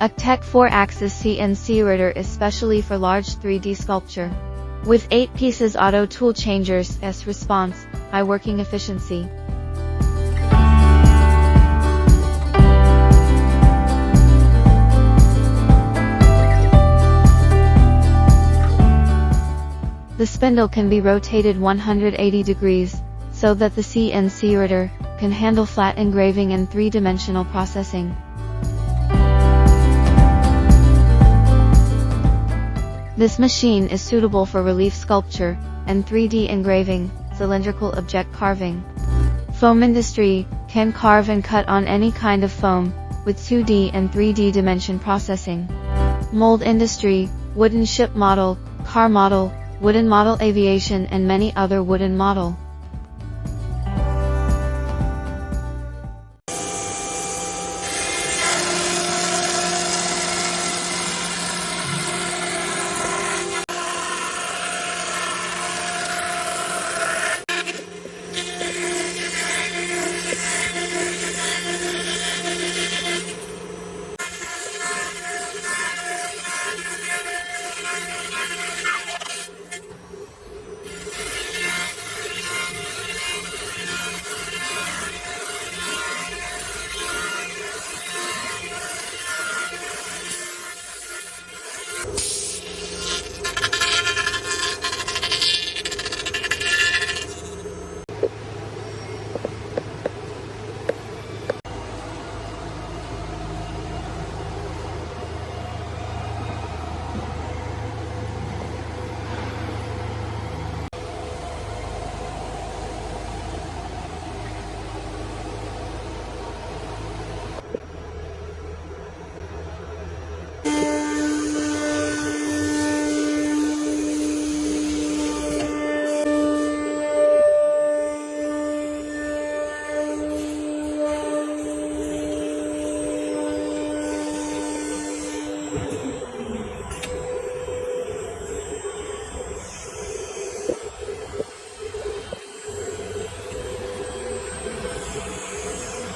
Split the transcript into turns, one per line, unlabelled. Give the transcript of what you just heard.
AKM3030-4A 4-axis CNC router is specially for large 3D sculpture. With 8 pieces auto tool changers, S response, high working efficiency. The spindle can be rotated 180 degrees, so that the CNC router can handle flat engraving and 3-dimensional processing. This machine is suitable for relief sculpture and 3D engraving, cylindrical object carving. Foam industry can carve and cut on any kind of foam with 2D and 3D dimension processing. Mold industry, wooden ship model, car model, wooden model aviation and many other wooden model.